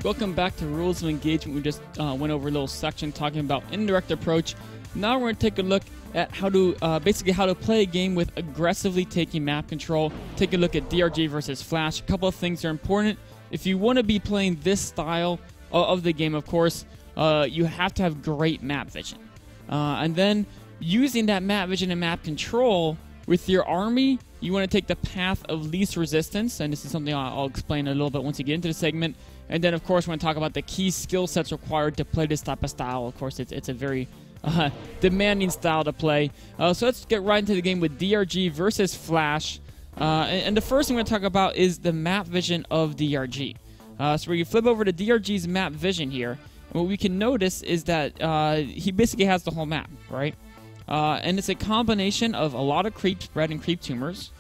Welcome back to Rules of Engagement. We just went over a little section talking about indirect approach. Now we're going to take a look at how to basically how to play a game with aggressively taking map control. Take a look at DRG versus Flash. A couple of things are important. If you want to be playing this style of the game, of course, you have to have great map vision. And then using that map vision and map control with your army, you want to take the path of least resistance, and this is something I'll explain a little bit once you get into the segment. And then, of course, we're going to talk about the key skill sets required to play this type of style. Of course, it's a very demanding style to play. So let's get right into the game with DRG versus Flash. And the first thing we're going to talk about is the map vision of DRG. So we can flip over to DRG's map vision here. And what we can notice is that he basically has the whole map, right? And it's a combination of a lot of creep spread and creep tumors.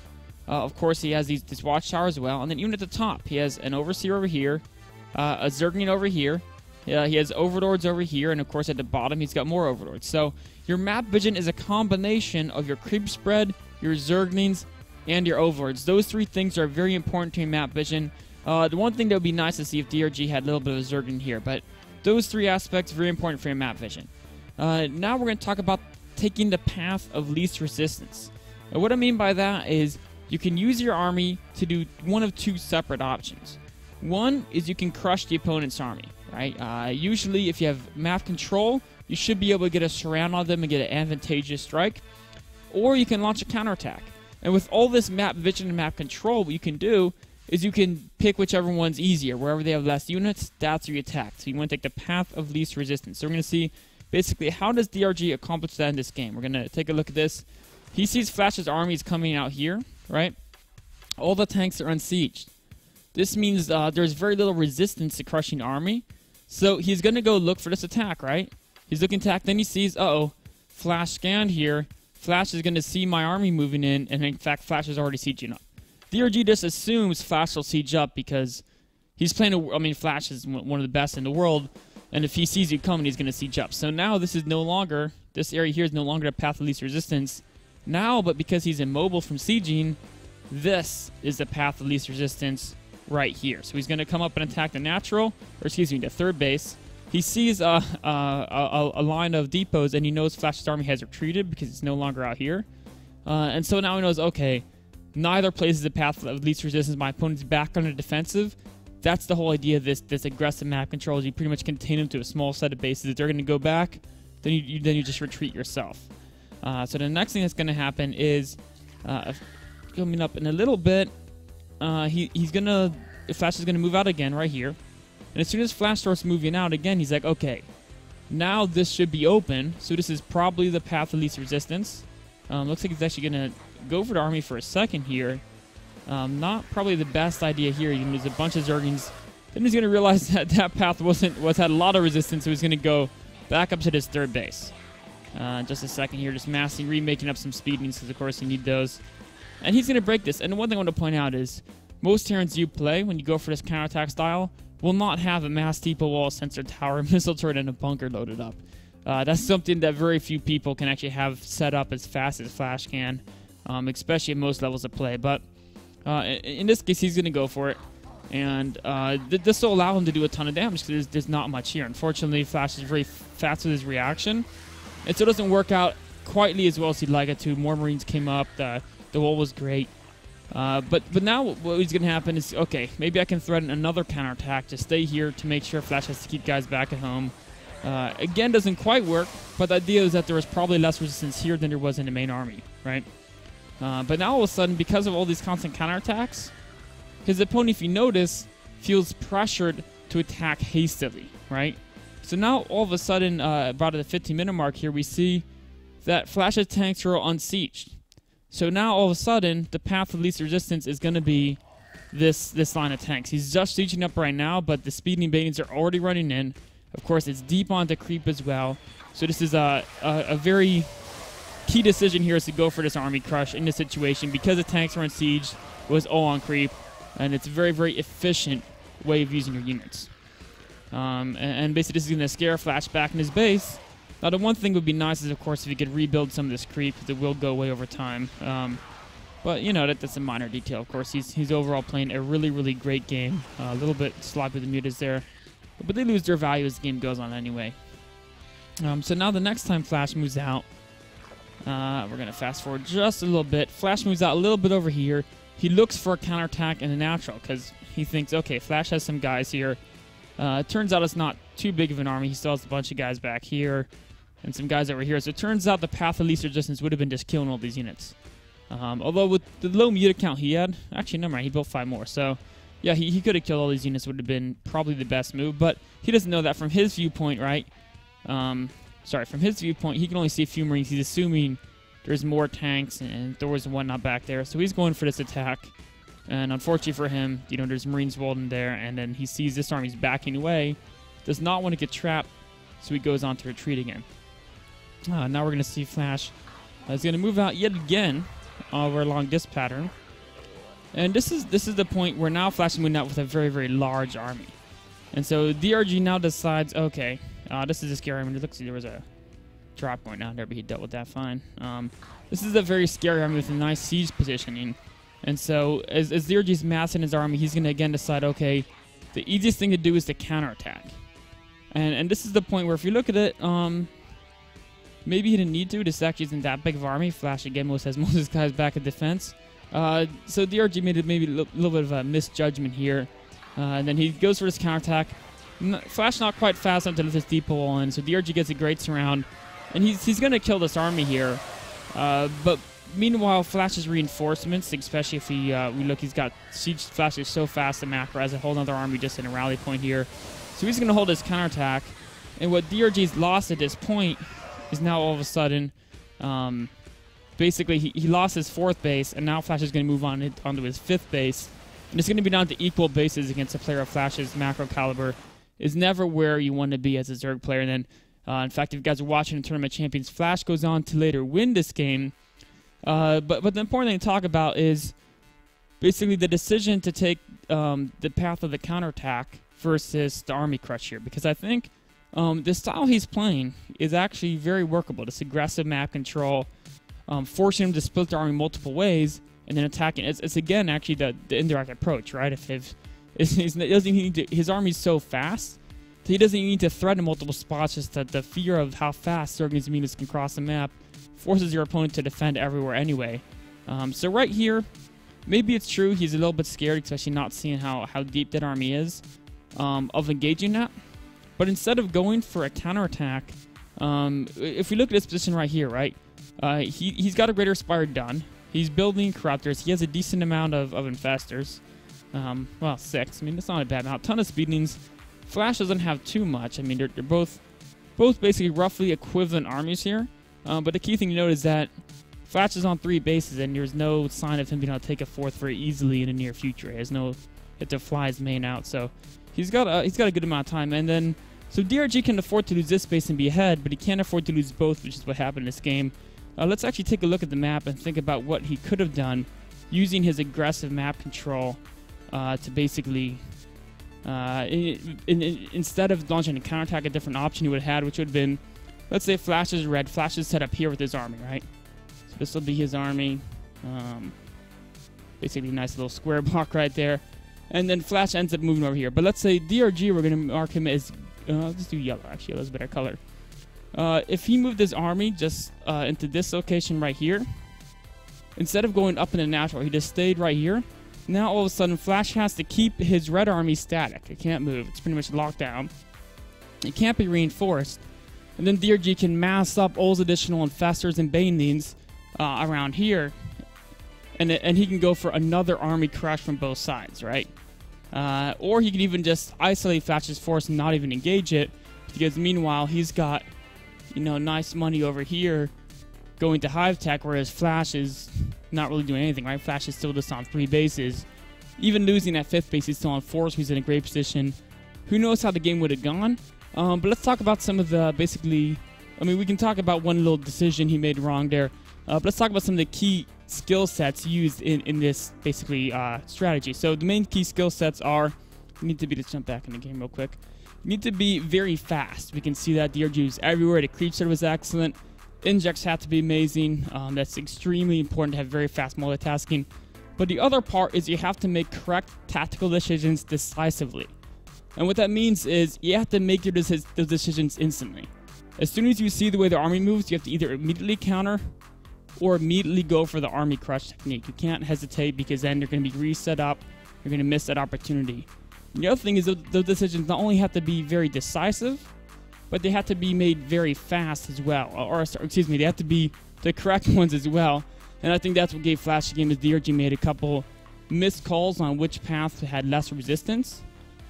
Of course, he has this watchtower as well. And then even at the top, he has an overseer over here, a Zergling over here. He has overlords over here. And of course, at the bottom, he's got more overlords. So your map vision is a combination of your creep spread, your Zerglings, and your overlords. Those three things are very important to your map vision. The one thing that would be nice to see if DRG had a little bit of a Zergling here. But those three aspects are very important for your map vision. Now we're going to talk about taking the path of least resistance. And what I mean by that is you can use your army to do one of two separate options. One is you can crush the opponent's army, right? Usually if you have map control, you should be able to get a surround on them and get an advantageous strike. Or you can launch a counterattack. And with all this map vision and map control, what you can do is you can pick whichever one's easier. Wherever they have less units, that's where you attack. So you want to take the path of least resistance. So we're going to see basically how does DRG accomplish that in this game. We're going to take a look at this. He sees Flash's armies coming out here, right? All the tanks are unsieged. This means there's very little resistance to crushing army. So he's going to go look for this attack, right? He's looking to attack. Then he sees, uh-oh, Flash scanned here. Flash is going to see my army moving in. And in fact, Flash is already sieging up. DRG just assumes Flash will siege up because he's playing Flash is one of the best in the world. And if he sees you coming, he's going to siege up. So now this area here is no longer a path of least resistance. Now, but because he's immobile from sieging, this is the path of least resistance right here. So he's going to come up and attack the the third base. He sees a line of depots, and he knows Flash's army has retreated because it's no longer out here. And so now he knows, okay, neither place is the path of least resistance. My opponent's back on the defensive. That's the whole idea of this aggressive map control. Is you pretty much contain them to a small set of bases. If they're going to go back, then you just retreat yourself. So the next thing that's going to happen is coming up in a little bit. Flash is gonna move out again right here, and as soon as Flash starts moving out again, he's like, okay, now this should be open. So this is probably the path of least resistance. Looks like he's actually gonna go for the army for a second here. Not probably the best idea here. There's a bunch of Zerglings. Then he's gonna realize that that path had a lot of resistance, so he's gonna go back up to this third base. Just a second here, just remaking up some speedings because of course you need those. And he's going to break this. And the one thing I want to point out is most Terrans you play, when you go for this counterattack style, will not have a mass depot wall, sensor tower, missile turret, and a bunker loaded up. That's something that very few people can actually have set up as fast as Flash can, especially at most levels of play. But in this case, he's going to go for it. And this will allow him to do a ton of damage because there's not much here. Unfortunately, Flash is very fast with his reaction. And so it doesn't work out quite as well as he'd like it to. More Marines came up. The wall was great. But now what is going to happen is, okay, maybe I can threaten another counterattack to stay here to make sure Flash has to keep guys back at home. Again, doesn't quite work, but the idea is that there was probably less resistance here than there was in the main army, right? But now all of a sudden, because of all these constant counterattacks, his opponent, if you notice, feels pressured to attack hastily, right? So now all of a sudden, about at the 15-minute mark here, we see that Flash's tanks are unsieged. So now all of a sudden, the path of least resistance is going to be this line of tanks. He's just sieging up right now, but the speeding baitings are already running in. Of course, it's deep onto creep as well. So this is a very key decision here is to go for this army crush in this situation because the tanks are unsieged, it was all on creep, and it's a very, very efficient way of using your units. And basically this is going to scare Flash back in his base. Now, the one thing would be nice is, of course, if you could rebuild some of this creep, because it will go away over time. But, you know, that's a minor detail. Of course, he's overall playing a really, really great game. A little bit sloppy with the mutas there. but they lose their value as the game goes on anyway. So now the next time Flash moves out, we're going to fast forward just a little bit. Flash moves out a little bit over here. He looks for a counterattack in the natural because he thinks, okay, Flash has some guys here. It turns out it's not too big of an army. He still has a bunch of guys back here and some guys over here. So it turns out the path of least resistance would have been just killing all these units. Although with the low unit count he had, actually, never mind, he built 5 more. So yeah, he could have killed all these units, would have been probably the best move. But he doesn't know that from his viewpoint, right? From his viewpoint, he can only see a few Marines. He's assuming there's more tanks and Thors and whatnot back there. So he's going for this attack. And unfortunately for him, there's Marines walled in there, and then he sees this army's backing away, does not want to get trapped, so he goes on to retreat again. Now we're going to see Flash is going to move out yet again over along this pattern. And this is the point where now Flash is moving out with a very, very large army. And so DRG now decides, okay, this is a scary army. It looks like there was a drop going down there, but he dealt with that fine. This is a very scary army with a nice siege positioning. And so, as DRG's massing his army, he's going to again decide, okay, the easiest thing to do is to counterattack. And this is the point where if you look at it, maybe he didn't need to. This actually isn't that big of an army. Flash, again, has most of his guys back in defense. So DRG made maybe a little bit of a misjudgment here. And then he goes for his counterattack. Flash not quite fast enough to lift his depot wall in, so DRG gets a great surround. And he's going to kill this army here. But meanwhile, Flash's reinforcements, especially if we look, he's got siege Flash is so fast and Macro has a whole other army just in a rally point here. So he's going to hold his counterattack. And what DRG's lost at this point is now all of a sudden, basically he lost his 4th base, and now Flash is going to move onto his 5th base. And it's going to be down to equal bases against a player of Flash's macro caliber. Is never where you want to be as a Zerg player. And then, in fact, if you guys are watching Tournament Champions, Flash goes on to later win this game. But the important thing to talk about is basically the decision to take the path of the counterattack versus the army crush here. Because I think the style he's playing is actually very workable. This aggressive map control, forcing him to split the army multiple ways, and then attacking. It's again, actually, the indirect approach, right? His army's so fast that he doesn't need to threaten multiple spots. Just that the fear of how fast Zerg units can cross the map forces your opponent to defend everywhere anyway. So right here, maybe it's true he's a little bit scared, especially not seeing how deep that army is, of engaging that. But instead of going for a counterattack, if we look at his position right here, right, he's got a Greater Spire done. He's building Corruptors. He has a decent amount of Infestors. Well, 6. I mean, that's not a bad amount. Ton of Speedlings. Flash doesn't have too much. I mean, they're both basically roughly equivalent armies here. But the key thing to note is that Flash is on 3 bases, and there's no sign of him being able to take a 4th very easily in the near future. He has no hit to fly his main out, so he's got a good amount of time. And then, so DRG can afford to lose this base and be ahead, but he can't afford to lose both, which is what happened in this game. Let's actually take a look at the map and think about what he could have done using his aggressive map control to basically, instead of launching a counterattack, a different option he would have had, which would have been, let's say Flash is red. Flash is set up here with his army, right? So this will be his army. Basically, a nice little square block right there. And then Flash ends up moving over here. But let's say DRG, we're going to mark him as, let's do yellow, actually. Yellow's a better color. If he moved his army just into this location right here, instead of going up in the natural, he just stayed right here. Now, all of a sudden, Flash has to keep his red army static. It can't move. It's pretty much locked down. It can't be reinforced. And then DRG can mass up all his additional Infestors and Banelings around here. And he can go for another army crush from both sides, right? Or he can even just isolate Flash's force and not even engage it. Because meanwhile, he's got, nice money over here going to Hive Tech, whereas Flash is not really doing anything, right? Flash is still just on 3 bases. Even losing that 5th base, he's still on 4, so he's in a great position. Who knows how the game would have gone? But let's talk about some of the, we can talk about one little decision he made wrong there. But let's talk about some of the key skill sets used in this, strategy. So the main key skill sets are, let's jump back in the game real quick. You need to be very fast. We can see that DRG was everywhere. The creep set was excellent. Injects have to be amazing. That's extremely important to have very fast multitasking. But the other part is you have to make correct tactical decisions decisively. And what that means is you have to make those decisions instantly. As soon as you see the way the army moves, you have to either immediately counter or immediately go for the army crush technique. You can't hesitate, because then you're going to be reset up. You're going to miss that opportunity. And the other thing is those decisions not only have to be very decisive, but they have to be made very fast as well. They have to be the correct ones as well. And I think that's what gave Flash the game, is DRG made a couple missed calls on which path had less resistance.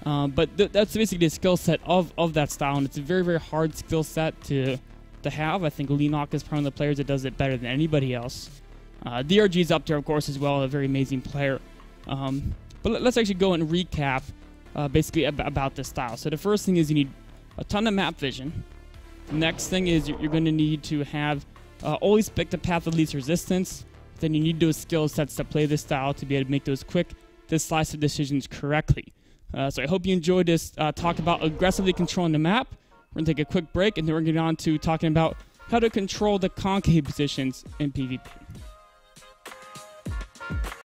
But that's basically the skill set of that style, and it's a very, very hard skill set to have. I think Leenock is probably one of the players that does it better than anybody else. DRG is up there, of course, as well, a very amazing player. But let's actually go and recap basically about this style. So the first thing is you need a ton of map vision. The next thing is you're going to need to have always pick the path of least resistance. Then you need those skill sets to play this style to be able to make those quick, decisive decisions correctly. So I hope you enjoyed this talk about aggressively controlling the map. We're going to take a quick break, and then we're going to get on to talking about how to control the concave positions in PvP.